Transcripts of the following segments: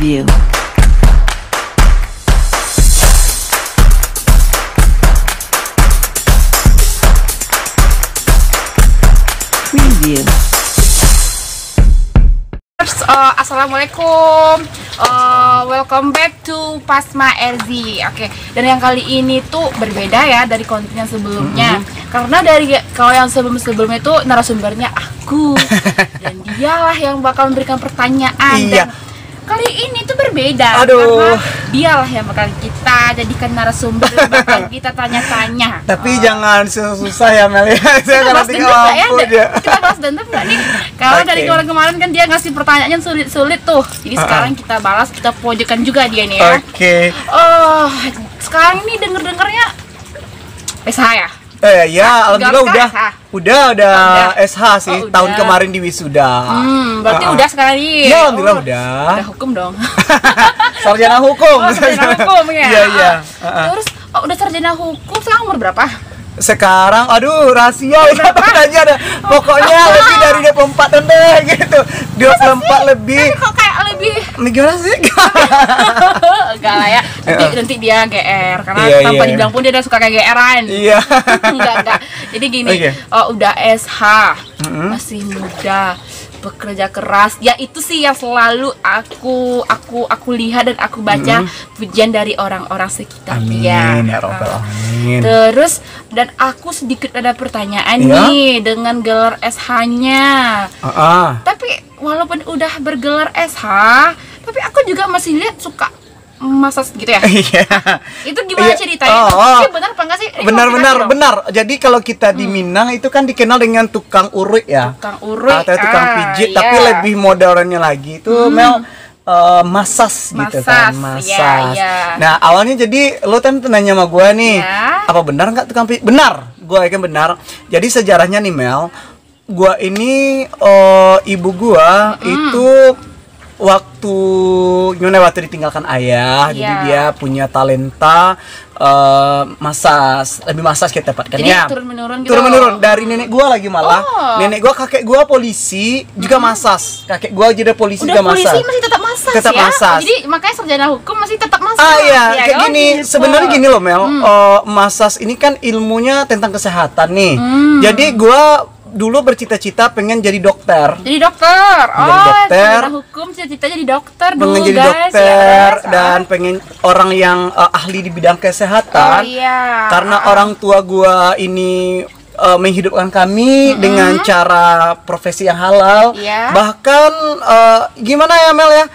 Preview. Preview. Assalamualaikum, welcome back to Pasma RZ. Oke, dan yang kali ini tuh berbeda ya dari konten yang sebelumnya. Karena kalau yang sebelumnya itu narasumbernya aku dan dialah yang bakal memberikan pertanyaan. Iya. Dan kali ini tuh berbeda. Aduh. Karena dialah yang bakal kita jadikan narasumber dan bakal kita tanya-tanya. Tapi jangan susah ya Mel ya. Saya Kita karena bahas tinggal dendam nggak ya? lampu dia. Kita bahas dendam nggak nih? Kalau Oke. dari kemarin kan dia ngasih pertanyaannya sulit-sulit tuh. Jadi sekarang kita balas, kita pojokkan juga dia nih ya. Oke. Oh, sekarang ini denger-dengernya SH ya? Ya, alhamdulillah Udah udah Udah. SH sih. Oh, udah. Tahun kemarin di wisuda. Berarti udah sekarang ini. Ya, alhamdulillah udah. Udah hukum dong. Sarjana hukum. Oh, sarjana hukum ya. Iya, iya. Terus udah sarjana hukum sekarang umur berapa? Sekarang, aduh, rahasia ya tanya ada. Pokoknya lebih dari 24 tahun deh gitu. 24 lebih. Tapi kok kayak lebih Ini gimana sih? enggak lah ya. Nanti dia GR karena Iya, tanpa iya. dibilang pun dia udah suka kayak GR-an. Iya. enggak. Jadi gini, Oke. udah SH, masih muda, bekerja keras. Ya itu sih yang selalu aku lihat dan aku baca pujian dari orang-orang sekitar dia. Amin ya Rabbal Alamin. Terus dan aku sedikit ada pertanyaan Ya? nih dengan gelar SH-nya. Tapi walaupun udah bergelar SH, tapi aku juga masih lihat suka massage gitu ya. Iya. Itu gimana Iya. ceritanya? Oh. Ini benar apa enggak sih? Ini Benar-benar konfirmasi dong. benar. Jadi kalau kita di Minang itu kan dikenal dengan tukang urut ya. Tukang urut, Atau tukang pijit, iya. tapi lebih modernnya lagi itu Mel massage gitu kan, Massage, massage. iya. Nah, awalnya jadi lo kan nanya sama gue nih, Ya. apa benar nggak tukang pijit? Benar, gue yakin benar. Jadi sejarahnya nih Mel, gue ini ibu gue itu waktu ditinggalkan ayah, Iya. jadi dia punya talenta lebih massage kita tepatkan Jadi ya. turun-menurun gitu. Turun-menurun dari nenek gua lagi malah. Oh. Nenek gua, kakek gua polisi juga massage. Kakek gua jadi polisi Udah juga polisi massage. masih tetap massage Tetap ya? massage. Jadi makanya sarjana hukum masih tetap massage. Iya, ya, kayak oh gini. gitu. Sebenarnya gini loh Mel, massage ini kan ilmunya tentang kesehatan nih. Jadi gua dulu bercita-cita pengen jadi dokter. Jadi dokter. Jadi dokter. sarjana hukum cita-cita jadi dokter dulu Pengen jadi guys. dokter ya, dan pengen orang yang ahli di bidang kesehatan. iya. Karena orang tua gua ini menghidupkan kami dengan cara profesi yang halal. Iya. Bahkan gimana ya Mel ya?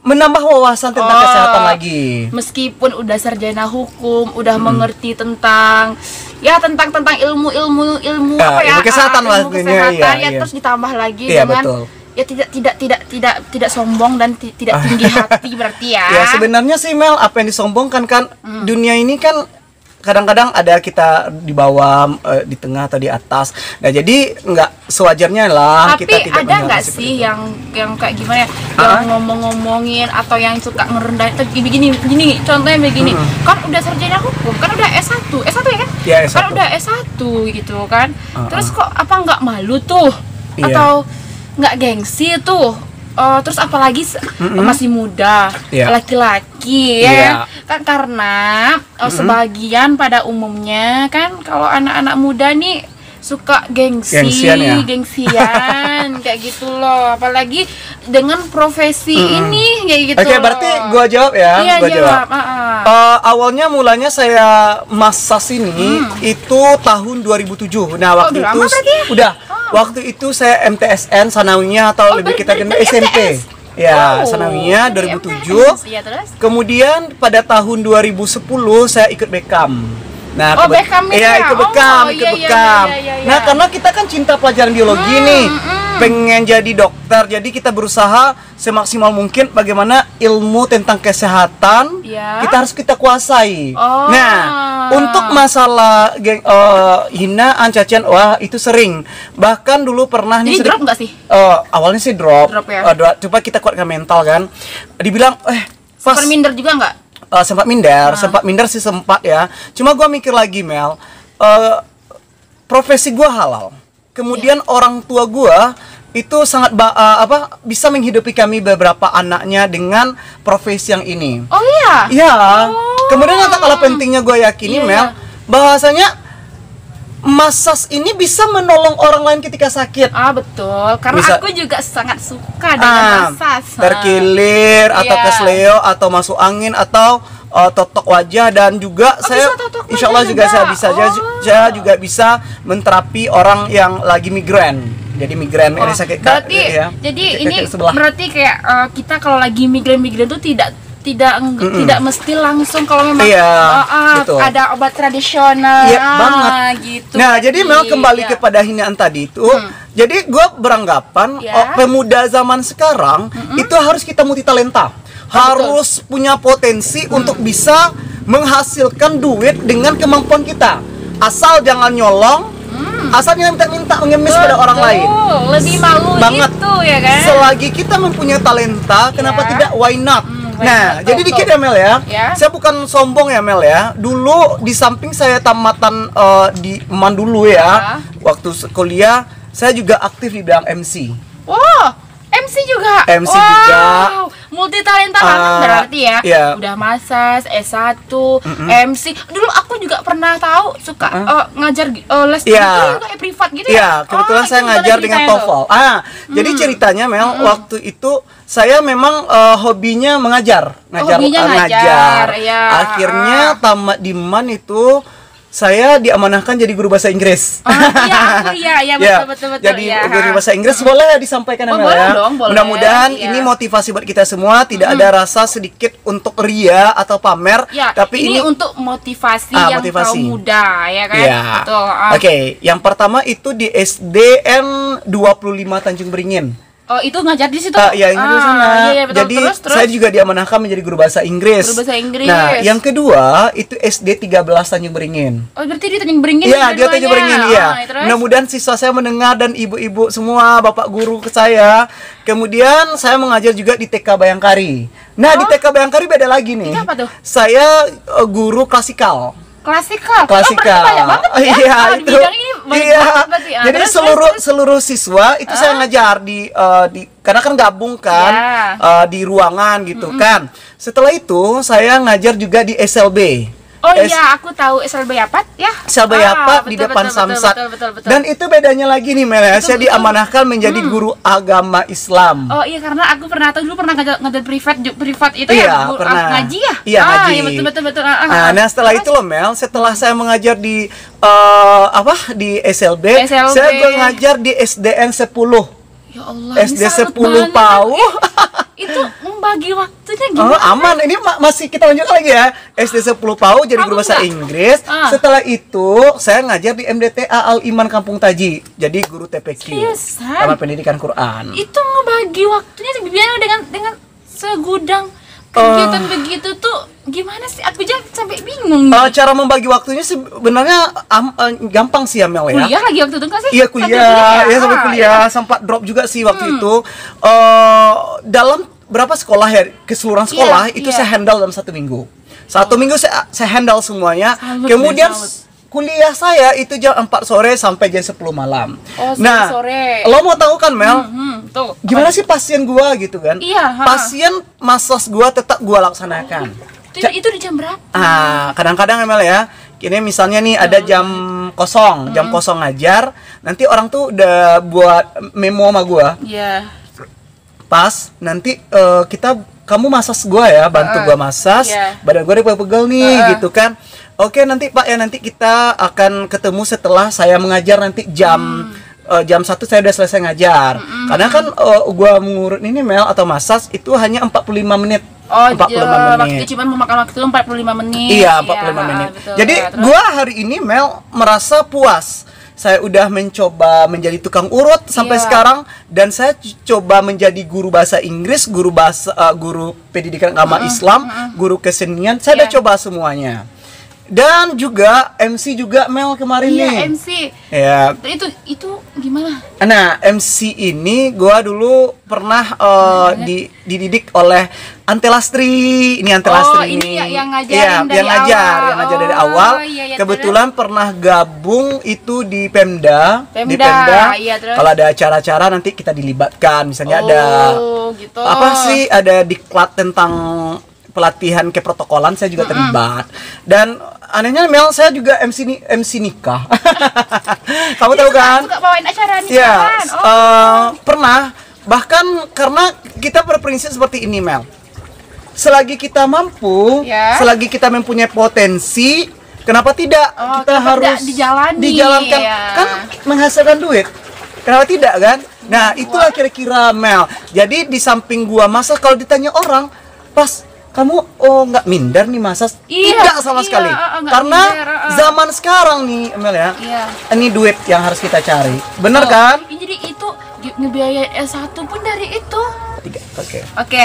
Menambah wawasan tentang kesehatan lagi. Meskipun udah sarjana hukum, udah mengerti tentang ilmu Ya, apa ya? ilmu kesehatan ilmu pastinya, kesehatan iya, iya. terus ditambah lagi Iya, dengan betul. ya tidak sombong dan tidak tinggi hati berarti ya. Ya sebenarnya sih Mel, apa yang disombongkan kan dunia ini kan kadang-kadang ada kita di bawah, di tengah atau di atas. Nah jadi nggak sewajarnya lah Tapi kita tidak ada menganggap nggak seperti sih itu. yang kayak gimana ya, yang ngomong-ngomongin atau yang suka ngerendahin begini contohnya begini, kan udah sarjana hukum, kan udah S1 ya kan? Ya, S1. Kan udah S1 gitu kan. Terus kok apa nggak malu tuh? Iya. Atau nggak gengsi tuh? Terus apalagi masih muda, Iya. laki-laki ya Iya. kan, karena sebagian pada umumnya kan kalau anak-anak muda nih suka Gengsian ya? gengsian kayak gitu loh, apalagi dengan profesi ini kayak gitu. Oke, berarti gua jawab ya. Iya, Gua jawab. Awalnya mulanya saya massage ini itu tahun 2007. Nah, waktu udah itu lama berarti ya? udah. Waktu itu saya MTSN Sanawiyah atau lebih kita kenal dari SMP. MTS? Ya, Oh, Sanawiyah dari 2007. MTS, ya, terus? Kemudian pada tahun 2010 saya ikut Bekam. Nah, Bekam ini iya, ya? ikut Bekam, Oh, ikut iya, iya, Bekam. iya, iya, iya. Nah, karena kita kan cinta pelajaran biologi nih, pengen jadi dokter, jadi kita berusaha semaksimal mungkin bagaimana ilmu tentang kesehatan Iya. kita kuasai. Oh. Nah, untuk masalah hinaan, cacian, wah itu sering. Bahkan dulu pernah nih Jadi drop nggak sih? awalnya sih drop. Drop ya? Coba kita kuatkan mental kan. Dibilang pas Super minder juga nggak? sempat minder sih sempat ya. Cuma gua mikir lagi Mel, profesi gua halal. Kemudian orang tua gua itu sangat bisa menghidupi kami beberapa anaknya dengan profesi yang ini. Oh iya. Iya. Oh. Kemudian yang tak kalah pentingnya gue yakini, Iya, Mel, bahwasanya massage ini bisa menolong orang lain ketika sakit. Betul, karena Bisa. aku juga sangat suka dengan massage. Terkilir atau Iya. kesleo atau masuk angin atau totok wajah, dan juga saya bisa totok insya Allah wajah juga saya juga. bisa Oh. saya juga bisa menterapi orang yang lagi migrain. Jadi migrain ini sakit berarti ya. jadi Sakit ini kaki sebelah. berarti kayak kita kalau lagi migrain tuh tidak mesti langsung kalau memang Iya, betul. ada obat tradisional. Iya, banget. Gitu. Nah, jadi memang kembali Iya. kepada hinaan tadi itu. Jadi gue beranggapan Ya. pemuda zaman sekarang itu harus kita multitalenta. Harus punya potensi untuk bisa menghasilkan duit dengan kemampuan kita. Asal jangan nyolong, asal jangan minta-minta mengemis pada orang lain. Lebih malu Banget. gitu ya kan? Selagi kita mempunyai talenta, kenapa Ya. tidak? Why not? why Nah, not? jadi Betul, dikit betul. ya Mel ya. Ya. Saya bukan sombong ya Mel ya. Dulu di samping saya tamatan di Man dulu ya, waktu kuliah saya juga aktif di bidang MC. Wow, MC juga. MC juga. Multi talenta banget berarti ya. Iya. Udah massage, S1, MC. Dulu aku juga pernah tahu suka ngajar les Iya. gitu kayak privat gitu ya. Iya, kebetulan saya itu ngajar gimana dengan ceritanya TOEFL. Jadi ceritanya Mel, waktu itu saya memang hobinya mengajar, hobinya ngajar, iya. Akhirnya tamat di MAN itu saya diamanahkan jadi guru bahasa Inggris. Iya, betul. Jadi ya. guru bahasa Inggris boleh disampaikan ya, Mel boleh ya. dong, boleh. Mudah-mudahan Iya. ini motivasi buat kita semua, tidak ada rasa sedikit untuk ria atau pamer, Ya, tapi ini untuk motivasi yang motivasi. kaum muda ya kan? Iya. Betul. Oke, yang pertama itu di SDN 25 Tanjung Beringin. Oh, itu ngajar di situ? Iya, yang di sana. Iya, betul. Jadi Terus? saya juga diamanahkan menjadi guru bahasa Inggris. Guru bahasa Inggris. Nah, yang kedua itu SD 13 Tanjung Beringin. Oh, berarti di Tanjung Beringin. Iya, dia Tanjung Beringin, iya. Terus? Mudah-mudahan siswa saya mendengar dan ibu-ibu semua, bapak guru ke saya. Kemudian saya mengajar juga di TK Bayangkari. Nah, di TK Bayangkari beda lagi nih. Itu apa tuh? Saya guru klasikal. Klasikal. Klasikal. Oh, banyak banget ya. Iya, Di itu. bidang ini banyak Iya. banget berarti. Jadi Terus? seluruh siswa itu saya ngajar di karena kan gabung kan Ya. di ruangan gitu kan. Setelah itu saya ngajar juga di SLB. Oh iya, aku tahu SLB Yapat ya. SLB Yapat di betul, depan betul, Samsat. betul. Dan itu bedanya lagi nih Mel ya. Saya betul. diamanahkan menjadi guru agama Islam. Oh iya, karena aku dulu pernah ngajar privat itu Iya, ya, pernah. ngaji ya? Iya, ngaji. Iya, betul. Nah, setelah itu loh Mel, setelah saya mengajar di di SLB, SLB. saya juga ngajar di SDN 10. Ya Allah, SD ini salut 10 banget. PAU. Itu membagi waktunya Oh, gimana? aman. Ini masih kita lanjut lagi ya. SD 10 PAU jadi guru Aku bahasa enggak. Inggris. Setelah itu saya ngajar di MDTA Al Iman Kampung Taji. Jadi guru TPQ. Seriusan? Taman Pendidikan Quran. Itu ngebagi waktunya gimana dengan segudang kegiatan begitu tuh gimana sih? Aku aja sampai bingung. Cara membagi waktunya sebenarnya gampang sih ya Mel ya. Kuliah lagi waktu itu enggak sih? Iya Sambil kuliah, ya sampai Ah, kuliah, sempat drop juga sih waktu itu. Dalam berapa sekolah ya, keseluruhan sekolah itu saya handle dalam 1 minggu. 1 minggu saya handle semuanya. Salut, Kemudian salut. kuliah saya itu jam 4 sore sampai jam 10 malam. Oh, nah, sore. lo mau tahu kan Mel? Tuh. Gimana sih pasien gua gitu kan? Iya, Pasien massage gua tetap gua laksanakan. Itu di jam berapa? Kadang-kadang Mel ya. Ini misalnya nih ada jam kosong, jam kosong ngajar, nanti orang tuh udah buat memo sama gua. Iya. Pas nanti kamu massage gua ya, bantu gua massage, Iya. badan gua udah pegel nih gitu kan. Oke, nanti Pak ya, nanti kita akan ketemu setelah saya mengajar nanti jam 1 saya udah selesai ngajar. Karena kan gua mengurut ini Mel atau massage itu hanya 45 menit. Oh, 45 waktu cuma memakan waktu 45 menit. Iya, 45 menit. Betul. Jadi Ya, terus? gua hari ini Mel merasa puas. Saya udah mencoba menjadi tukang urut sampai Iya. sekarang, dan saya coba menjadi guru bahasa Inggris, guru bahasa guru pendidikan agama Islam, guru kesenian. Saya udah Iya. coba semuanya. Dan juga MC juga Mel kemarin Iya, nih. MC. Ya. Itu gimana? Nah, MC ini gua dulu pernah dididik oleh Ante Lastri. Ini Ante Lastri ini nih. yang ngajarin Iya, dari yang ngajar, awal. yang ngajar dari awal. Iya, Kebetulan pernah gabung itu di Pemda. Di Pemda, Pemda. iya, terus? Kalau ada acara-acara nanti kita dilibatkan. Misalnya ada gitu. apa sih? Ada diklat tentang pelatihan keprotokolan, saya juga terlibat. Dan anehnya Mel, saya juga MC nikah. Kamu tahu kan? Suka bawain acara Ya, nikahan. pernah. Bahkan karena kita berprinsip seperti ini, Mel. Selagi kita mampu, Ya. selagi kita mempunyai potensi, kenapa tidak? Kita kenapa harus tidak dijalankan. ya. Kan menghasilkan duit. Kenapa tidak kan? Nah, itulah kira-kira Mel. Jadi di samping gua masa kalau ditanya orang, pas kamu nggak minder nih masa? Iya, Tidak sama iya, sekali. nggak Karena minder, zaman sekarang nih, Mel ya. Iya. Ini duit yang harus kita cari. Bener kan? Jadi itu ngebiayain S1 pun dari itu. 3. Oke. Oke,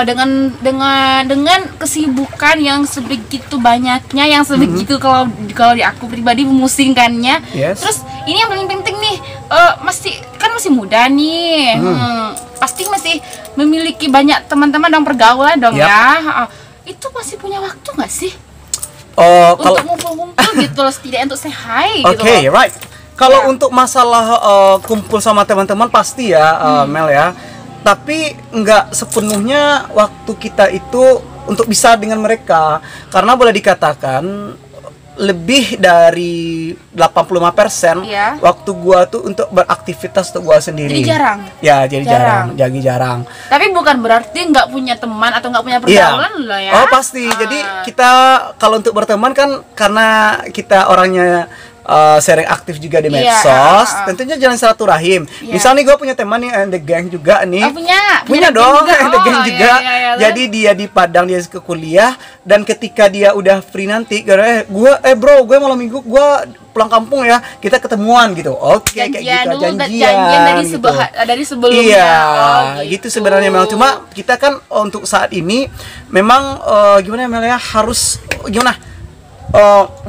dengan kesibukan yang sebegitu banyaknya, yang sebegitu kalau di aku pribadi memusingkannya. Yes. Terus ini yang paling penting nih, masih muda nih, pasti masih memiliki banyak teman-teman dan pergaulan dong. Yap. Ya. Itu masih punya waktu nggak sih Kalau untuk ngumpul-ngumpul gitu loh, setidaknya untuk say hi gitu Oke, loh. right. Kalau Ya. untuk masalah kumpul sama teman-teman pasti ya, Mel ya. Tapi nggak sepenuhnya waktu kita itu untuk bisa dengan mereka. Karena boleh dikatakan lebih dari 85% Iya. waktu gua tuh untuk beraktivitas untuk gua sendiri. Jadi jarang? Ya, jadi jarang. Tapi bukan berarti nggak punya teman atau nggak punya pergaulan loh ya. Oh pasti. Jadi kita kalau untuk berteman kan karena kita orangnya sering aktif juga di Iya, medsos, tentunya jalan silaturahim. Iya. Misal nih gue punya teman nih and the gang juga nih. Oh, punya Dong juga. and the gang Oh, juga. iya, Jadi dia di Padang, dia ke kuliah, dan ketika dia udah free nanti, bro, gue malam minggu gue pulang kampung ya, kita ketemuan gitu. Oke, kayak gitu, janjian dari gitu. dari sebelumnya. Iya, Oh, gitu sebenarnya Mel. Cuma kita kan untuk saat ini memang gimana ya, Mel ya, harus gimana?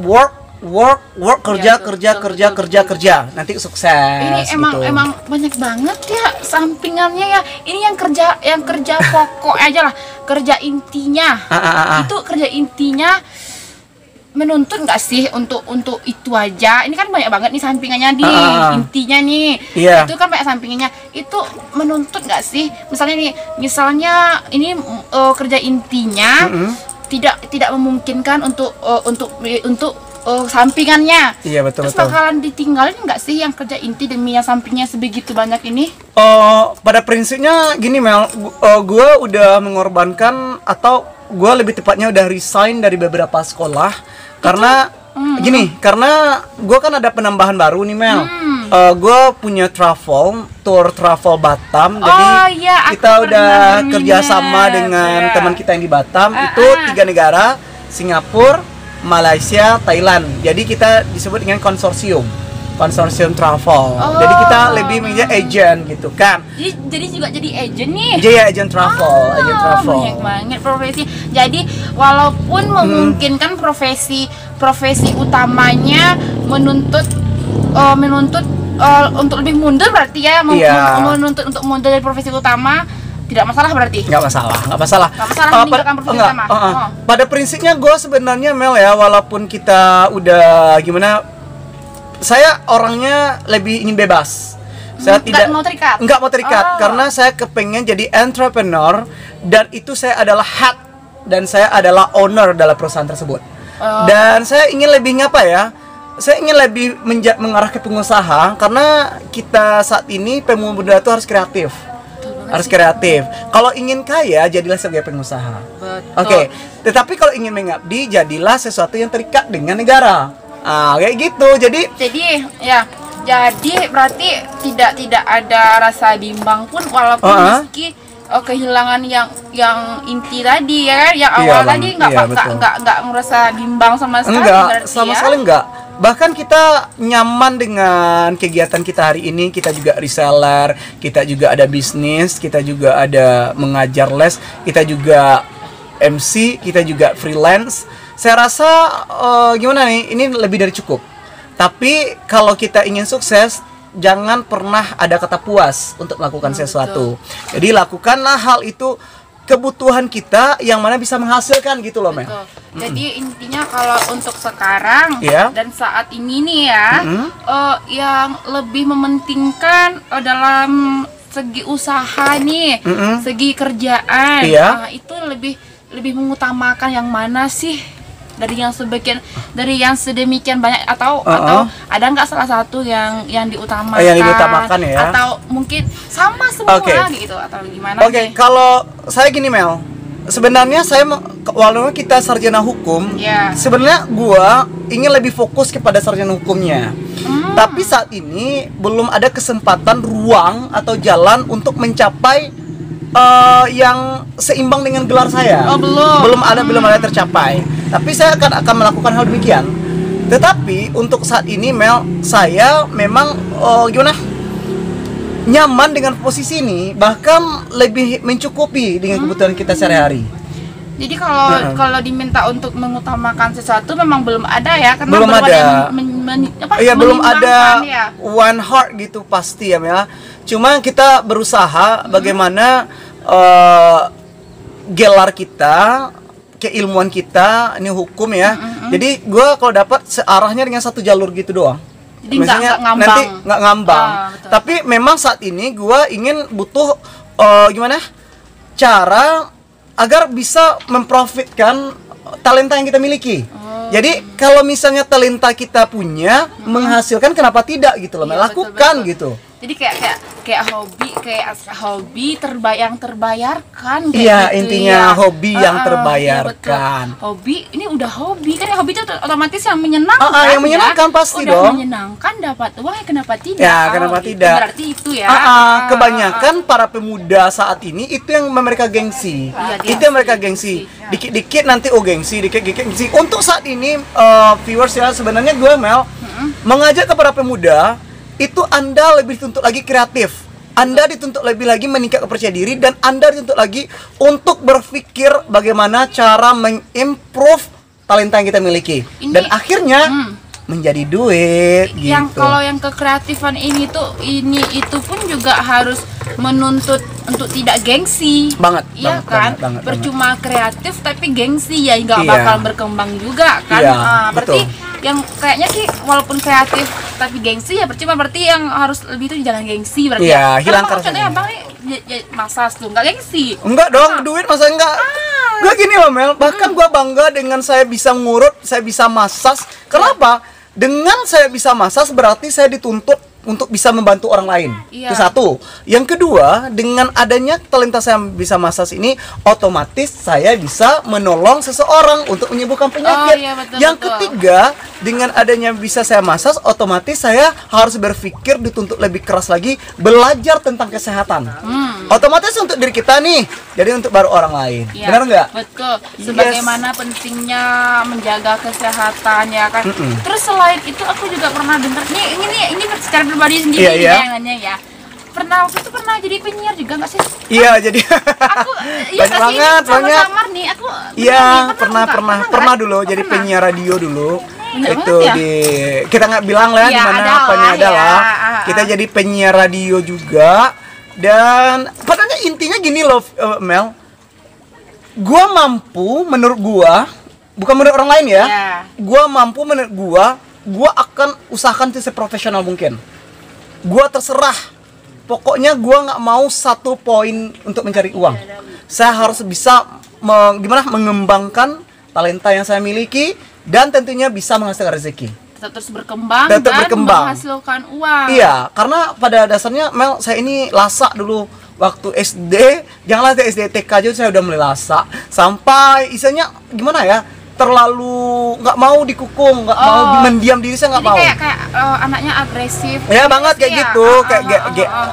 Work Iya, kerja nanti sukses. Ini gitu. emang banyak banget ya sampingannya ya. Ini yang kerja pokok aja lah, kerja intinya. Itu kerja intinya menuntut nggak sih untuk itu aja? Ini kan banyak banget nih sampingannya di intinya nih. Iya. Itu kan banyak sampingannya. Itu menuntut nggak sih? Misalnya ini kerja intinya tidak memungkinkan untuk sampingannya. Iya, betul. Terus bakalan ditinggalin nggak sih yang kerja inti demi yang sampingnya sebegitu banyak ini? Pada prinsipnya gini Mel, gue udah mengorbankan atau gue lebih tepatnya udah resign dari beberapa sekolah karena karena gue kan ada penambahan baru nih Mel. Gue punya tour travel Batam, jadi iya, aku kita udah pernah kerjasama minat, dengan ya. teman kita yang di Batam. Itu 3 negara, Singapura, Malaysia, Thailand. Jadi kita disebut dengan konsorsium travel. Jadi kita lebih menjadi agent gitu kan. Jadi juga jadi agent nih. Jadi ya agent travel. Banyak banget profesi. Jadi walaupun memungkinkan profesi utamanya menuntut untuk lebih mundur berarti ya, menuntut untuk mundur dari profesi utama. Tidak masalah berarti? Nggak masalah. Nggak masalah meninggalkan profesi utama. Pada prinsipnya gue sebenarnya Mel ya, walaupun kita udah gimana, saya orangnya lebih ingin bebas. Saya Nggak mau terikat. Karena saya kepengen jadi entrepreneur, dan itu saya adalah head dan saya adalah owner dalam perusahaan tersebut. Dan saya ingin lebih ngapa ya? Saya ingin lebih mengarah ke pengusaha, karena kita saat ini pemuda itu harus kreatif. Kalau ingin kaya, jadilah sebagai pengusaha. Oke. Tetapi kalau ingin mengabdi, jadilah sesuatu yang terikat dengan negara. Kayak gitu. Jadi berarti tidak ada rasa bimbang pun, walaupun meski kehilangan yang inti tadi ya kan, yang awal tadi nggak merasa bimbang sama sekali. Enggak. Bahkan kita nyaman dengan kegiatan kita hari ini. Kita juga reseller, kita juga ada bisnis, kita juga ada mengajar les, kita juga MC, kita juga freelance. Saya rasa gimana nih? Ini lebih dari cukup. Tapi kalau kita ingin sukses, jangan pernah ada kata puas untuk melakukan sesuatu. Jadi lakukanlah hal itu kebutuhan kita yang mana bisa menghasilkan gitu loh, Mel. Jadi intinya kalau untuk sekarang dan saat ini nih ya, yang lebih mementingkan dalam segi usaha nih, segi kerjaan, itu lebih mengutamakan yang mana sih? Dari yang sedemikian banyak atau ada nggak salah satu yang diutamakan, ya, atau mungkin sama semua gitu atau gimana? Kalau saya gini, Mel, sebenarnya saya walaupun kita sarjana hukum, sebenarnya gua ingin lebih fokus kepada sarjana hukumnya. Tapi saat ini belum ada kesempatan, ruang atau jalan untuk mencapai yang seimbang dengan gelar saya. Belum ada tercapai. Tapi saya akan melakukan hal demikian. Tetapi untuk saat ini, Mel, saya memang nyaman dengan posisi ini, bahkan lebih mencukupi dengan kebutuhan kita sehari-hari. Jadi kalau diminta untuk mengutamakan sesuatu memang belum ada ya, karena belum ada one heart gitu pasti ya, Mel. Cuma kita berusaha bagaimana gelar kita, keilmuan kita, ini hukum ya. Jadi gue kalau dapat searahnya dengan satu jalur gitu doang. Jadi misalnya nanti nggak ngambang. Tapi memang saat ini gue butuh cara agar bisa memprofitkan talenta yang kita miliki. Jadi kalau misalnya talenta kita punya menghasilkan, kenapa tidak gitu loh, melakukan gitu. Jadi kayak hobi yang terbayarkan. Iya, intinya hobi yang terbayarkan. Hobi ini udah hobi kan, hobi itu otomatis yang menyenangkan. Yang menyenangkan pasti udah dong. Menyenangkan, dapat uang, ya kenapa tidak? Ya, kenapa tidak? Berarti itu ya. Kebanyakan para pemuda saat ini itu yang mereka gengsi. Itu yang mereka gengsi. Dikit-dikit nanti gengsi, dikit-dikit gengsi. Untuk saat ini viewers ya, sebenarnya gue mengajak kepada pemuda itu Anda lebih dituntut lagi kreatif, Anda dituntut lebih lagi meningkat percaya diri, dan Anda dituntut lagi untuk berpikir bagaimana cara mengimprove talenta yang kita miliki. Dan akhirnya menjadi duit yang gitu. Kalau yang kekreatifan itu pun juga harus menuntut untuk tidak gengsi. Banget. Percuma kreatif tapi gengsi ya nggak bakal berkembang juga kan. Berarti yang kayaknya sih walaupun kreatif tapi gengsi ya percuma, berarti yang harus lebih itu jangan gengsi berarti. Hilangkan contohnya abang nih massage tuh nggak gengsi. Enggak dong, duit masa enggak. Gue gini loh, Mel, bahkan gue bangga dengan saya bisa ngurut, saya bisa massage. Kenapa? Dengan saya bisa massage berarti saya dituntut untuk bisa membantu orang lain. Itu satu. Yang kedua, dengan adanya talenta saya bisa massage ini, otomatis saya bisa menolong seseorang untuk menyembuhkan penyakit. Yang ketiga, dengan adanya bisa saya massage, otomatis saya harus berpikir dituntut lebih keras lagi, belajar tentang kesehatan. Otomatis untuk diri kita nih, jadi untuk baru orang lain. Benar nggak? Betul. Sebagaimana pentingnya menjaga kesehatan ya kan. Terus selain itu aku juga pernah dengar ini secara pribadi sendiri ya. Pernah jadi penyiar juga nggak sih? Iya, jadi aku banyak. Nih aku pernah dulu jadi penyiar radio dulu. Itu kita nggak bilang lah di mana, apanya adalah kita jadi penyiar radio juga. Dan padahal intinya gini loh, Mel, gua mampu menurut gua, bukan menurut orang lain ya, gua mampu menurut gua akan usahakan seprofesional mungkin. Gua terserah, pokoknya gua nggak mau 1 poin untuk mencari uang. Saya harus bisa mengembangkan talenta yang saya miliki, dan tentunya bisa menghasilkan rezeki. Tetap terus berkembang menghasilkan uang. Iya, karena pada dasarnya, Mel, saya ini lasak dulu waktu SD. Janganlah SD TK aja saya udah mulai lasak. Sampai istilahnya gimana ya, terlalu nggak mau dikukung, nggak mau mendiam diri, saya nggak mau. Kayak anaknya agresif. Ya banget kayak gitu,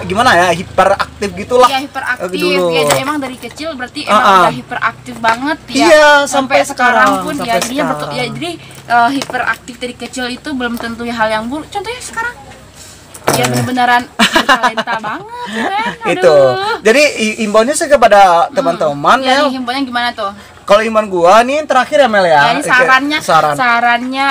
gimana ya, hiperaktif gitulah. Iya, hiperaktif. Ya, emang dari kecil berarti emang udah hiperaktif banget ya. Iya, sampai sekarang pun ya jadinya jadi hiperaktif dari kecil itu belum tentu hal yang buruk. Contohnya sekarang ya beneran bertalenta banget kan. Itu. Jadi imbauannya sih kepada teman-teman ya. Himbauannya gimana tuh? Kalau iman gua nih terakhir ya Mel ya. Jadi Oke, sarannya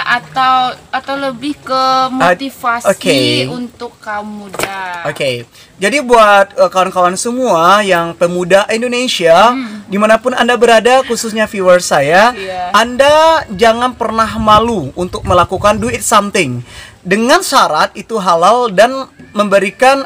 atau lebih ke motivasi untuk kaum muda. Oke. Jadi buat kawan-kawan semua yang pemuda Indonesia, dimanapun Anda berada, khususnya viewers saya, Anda jangan pernah malu untuk melakukan do it something dengan syarat itu halal dan memberikan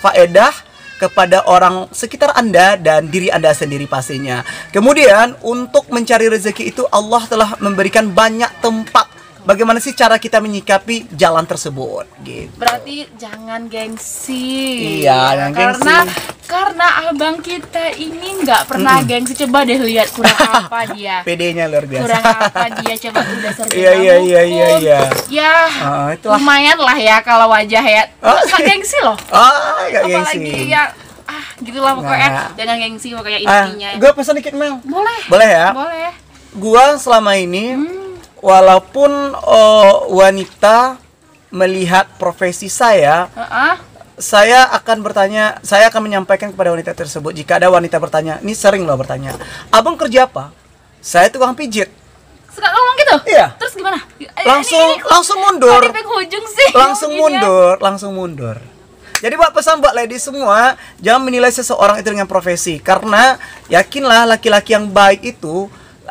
faedah kepada orang sekitar Anda dan diri Anda sendiri pastinya. Kemudian untuk mencari rezeki itu Allah telah memberikan banyak tempat. Bagaimana sih cara kita menyikapi jalan tersebut? Gitu. Berarti jangan gengsi. Iya, jangan gengsi. Karena abang kita ini nggak pernah gengsi. Coba deh lihat kurang apa dia. PD-nya luar biasa. Kurang apa dia, coba udah serba Iya. Ya, itulah. lumayan lah ya kalau wajah ya. Nggak gengsi loh. Nggak gengsi. Apalagi ya, gitulah pokoknya. Jangan gengsi pokoknya intinya. Gue pesan dikit Mel. Boleh. Boleh ya? Boleh. Gua selama ini walaupun wanita melihat profesi saya akan menyampaikan kepada wanita tersebut. Jika ada wanita bertanya, ini sering loh bertanya, abang kerja apa? Saya tukang pijit. Suka ngomong gitu? Iya. Terus gimana? Langsung mundur. Kok di penghujung sih? Langsung mundur. Jadi buat pesan buat ladies semua, jangan menilai seseorang itu dengan profesi. Karena yakinlah laki-laki yang baik itu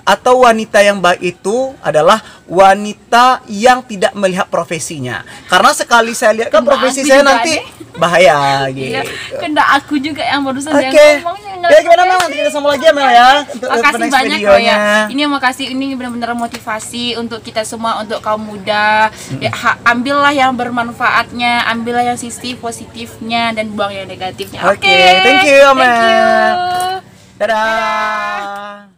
atau wanita yang baik itu adalah wanita yang tidak melihat profesinya. Karena sekali saya lihat kan profesi saya nanti bahaya gitu. Iya, kena aku juga yang barusan Oke. yang ngomongnya. Ya gimana Mel? Nanti kita sama lagi ya Mel ya. Makasih banyak loh ya. Ini makasih, ini benar-benar motivasi untuk kita semua, untuk kaum muda. Ya, ambillah yang bermanfaatnya, ambillah yang sisi positifnya dan buang yang negatifnya. Oke, thank you Mel. Thank you. Dadah.